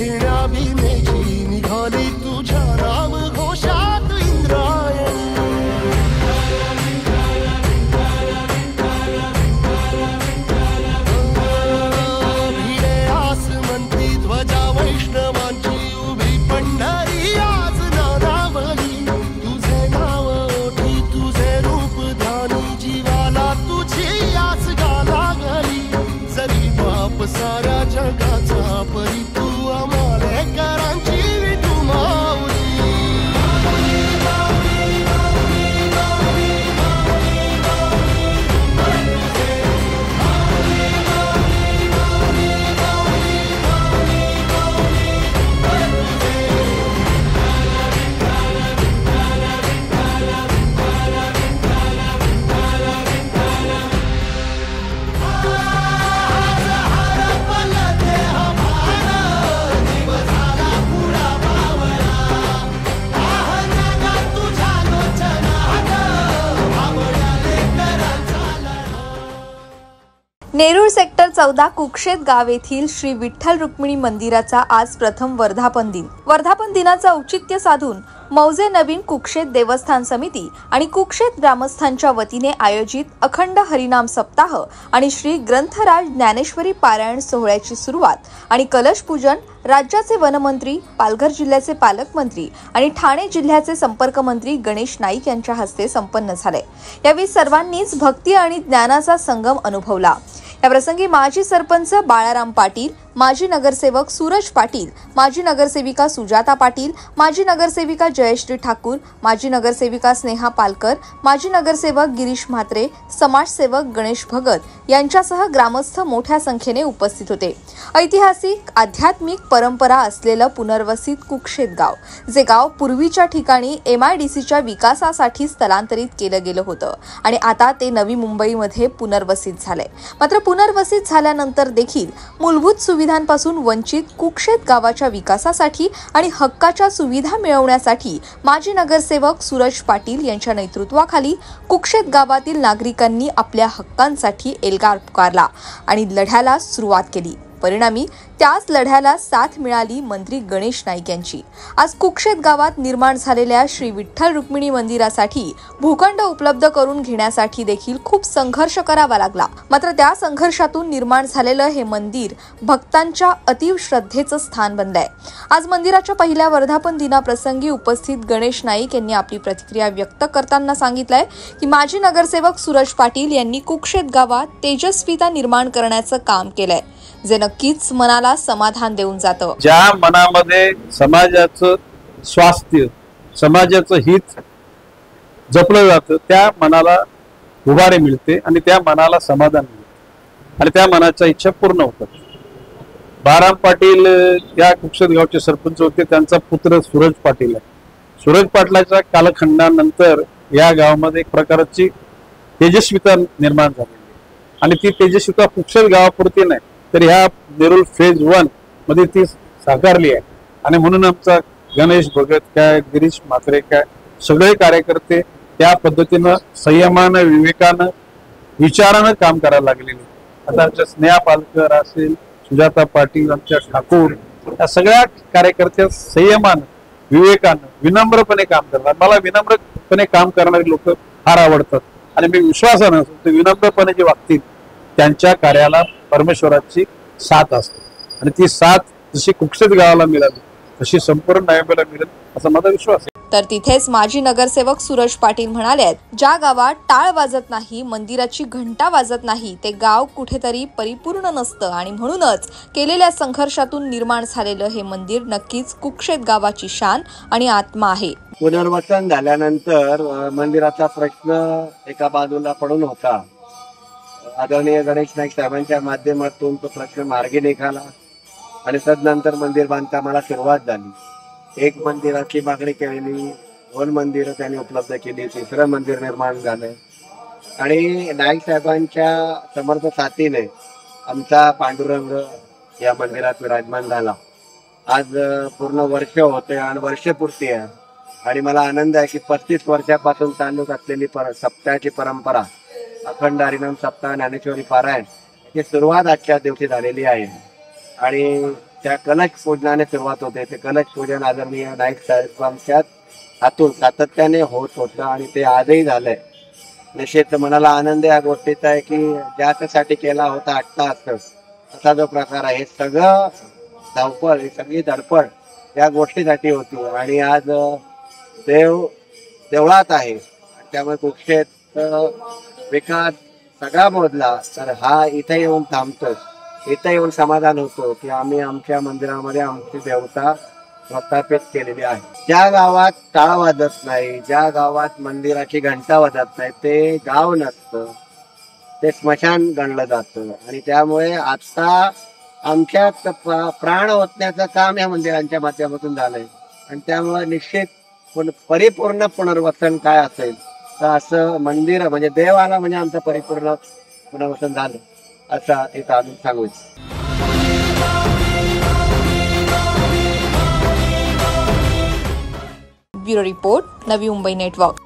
घेण्या भीमेची निघाली तुझ्या नाम घोषात इंद्रायणी. भिडे आसमंती ध्वजा वैष्णवांची उभी पंढरी आज नानावली. तुझे नाव ओठी तुझे रूप ध्यानी जीवाला तुझी आस गाला गली. जरी बाप साऱ्या जगाचा परी तू आमालेकरांची विठू माऊली. नेरूळ सेक्टर 14 कुक्षेत गाव येथील श्री विठ्ठल रुक्मिणी मंदिराचा आज प्रथम वर्धापन दिन. वर्धापन दिनाचं औचित्य साधून मौजे नवीन कुक्षेत देवस्थान समिती आणि कुक्षेत ग्रामस्थांच्या वतीने आयोजित अखंड हरिनाम सप्ताह आणि श्री ग्रंथराज ज्ञानेश्वरी पारायण सोहळ्याची सुरुवात आणि कलश पूजन राज्याचे वनमंत्री, पालघर जिल्ह्याचे पालकमंत्री आणि ठाणे जिल्ह्याचे संपर्क मंत्री गणेश नाईक यांच्या हस्ते संपन्न झाले. यावेळी सर्वांनीच भक्ती आणि ज्ञानाचा संगम अनुभवला. या प्रसंगी माजी सरपंच बाळाराम पाटील, माजी नगरसेवक सूरज पाटील, माजी नगरसेविका सुजाता पाटील, माजी नगरसेविका जयश्री ठाकूर, माजी नगरसेविका स्नेहा पालकर, माजी नगरसेवक गिरीश म्हात्रे, समाजसेवक गणेश भगत यांच्यासह ग्रामस्थ मोठ्या संख्येने उपस्थित होते. ऐतिहासिक आध्यात्मिक परंपरा असलेलं पुनर्वसित कुक्षेत गाव, जे गाव पूर्वीच्या ठिकाणी MIDCच्या विकासासाठी स्थलांतरित केलं गेलं होतं आणि आता ते नवी मुंबईमध्ये पुनर्वसित झालंय. मात्र पुनर्वसित झाल्यानंतर देखील मूलभूत सुविधांपासून वंचित कुक्षेत गावाच्या विकासासाठी आणि हक्काच्या सुविधा मिळवण्यासाठी माजी नगरसेवक सूरज पाटील यांच्या नेतृत्वाखाली कुक्षेत गावातील नागरिकांनी आपल्या हक्कांसाठी एल्गार पुकारला आणि लढ्याला सुरुवात केली. परिणामी त्याच लढ्याला साथ मिळाली मंत्री गणेश नाईक यांची. आज कुक्षेत गावात निर्माण झालेल्या श्री विठ्ठल रुक्मिणी मंदिरासाठी भूखंड उपलब्ध करून घेण्यासाठी देखील खूप संघर्ष करावा लागला. मात्र त्या संघर्षातून निर्माण झालेलं हे मंदिर भक्तांच्या अतीव श्रद्धेचं स्थान बनलंय. आज मंदिराच्या पहिल्या वर्धापन दिनाप्रसंगी उपस्थित गणेश नाईक यांनी आपली प्रतिक्रिया व्यक्त करताना सांगितलंय की माजी नगरसेवक सूरज पाटील यांनी कुक्षेत गावात तेजस्विता निर्माण करण्याचं काम केलंय, जे नक्कीच मनाला समाधान देऊन जातं. ज्या मनामध्ये समाजाचं स्वास्थ्य, समाजाचं हित जपलं जातं त्या मनाला उभारी मिळते आणि त्या मनाला समाधान मिळते आणि त्या मनाच्या इच्छा पूर्ण होतात. बाळाराम पाटील या कुक्षेत गावचे सरपंच होते. त्यांचा पुत्र सूरज पाटील आहे. सूरज पाटलाच्या कालखंडानंतर या गावामध्ये एक प्रकारची तेजस्विता निर्माण झालेली आणि ती तेजस्विता कुक्षेत गावापुरती नाही तर ह्या नेरूळ फेज 1 मध्ये ती साकारली आहे. आणि म्हणून आमचा गणेश भगत काय, गिरीश म्हात्रे काय, सगळे कार्यकर्ते त्या पद्धतीनं संयमानं, विवेकानं, विचारानं काम करायला लागलेले. आता आमच्या स्नेहा पालकर असेल, सुजाता पाटील, आमच्या ठाकूर, या सगळ्या कार्यकर्त्या संयमानं, विवेकानं, विनम्रपणे काम करतात. मला विनम्रपणे काम करणारे लोक फार आवडतात आणि मी विश्वासानं ते विनम्रपणे जे वागतील त्यांच्या कार्याला परमेश्वराची साथ असते आणि ती साथ जशी कुक्षेत गावाला मिळाली तशी संपूर्ण नायबाला मिळेल असा माझा विश्वास आहे. तर तिथेच माजी नगरसेवक सूरज पाटील म्हणाले, ज्या गावात टाळ वाजत नाही, मंदिराची घंटा वाजत नाही, ते गाव कुठेतरी परिपूर्ण नसतं आणि म्हणूनच केलेल्या संघर्षातून निर्माण झालेलं हे मंदिर नक्कीच कुक्षेत गावाची शान आणि आत्मा आहे. पुनर्वसन झाल्यानंतर मंदिराचा प्रश्न एका बाजूला पडून होता. आदरणीय गणेश नाईक साहेबांच्या माध्यमातून तो प्रश्न मार्गी निघाला आणि तदनंतर मंदिर बांधकामाला सुरुवात झाली. एक मंदिराची मागणी केलेली, 2 मंदिरं त्यांनी उपलब्ध केली, 3रं मंदिर निर्माण झालं आणि नाईक साहेबांच्या समर्थ साथीने आमचा पांडुरंग या मंदिरात विराजमान झाला. आज पूर्ण वर्ष होते आणि वर्षपूर्ती आहे आणि मला आनंद आहे की 35 वर्षापासून चालू असलेली सप्ताहाची परंपरा अखंड हरिनाम सप्ताह ज्ञानेश्वरी पारायण ही सुरुवात आजच्या दिवशी झालेली आहे आणि त्या कलश पूजनाने सुरुवात होते. ते कलश पूजन आदरणीय नाईक साहेब आमच्यात हातून सातत्याने होत होतं आणि ते आजही झालंय. निश्चित मनाला आनंद या गोष्टीचा आहे की ज्यासाठी केला होता 8 तास असा जो प्रकार आहे, सगळं धावपळ, ही सगळी धडपड या गोष्टीसाठी होती आणि आज देव देवळात आहे. त्यामुळे कुक्षेत विकास सगळा मोडला तर हा इथे येऊन थांबतो, इथे येऊन समाधान होतो की आम्ही आमच्या मंदिरामध्ये आमची देवता प्रस्थापित केलेली आहे. ज्या गावात टाळ वाजत नाही, ज्या गावात मंदिराची घंटा वाजत नाही, ते गाव नसतं, ते स्मशान गणलं जातं. आणि त्यामुळे आता आमच्यात प्राण ओतण्याचं काम या मंदिरांच्या माध्यमातून झालंय. आणि त्यामुळे निश्चित परिपूर्ण पुनर्वसन काय असेल तर असं मंदिर म्हणजे देव आला म्हणजे आमचं परिपूर्ण पुनर्वसन झालं असं एक अजून सांगू इच्छितो. Bureau report, Navi Mumbai network.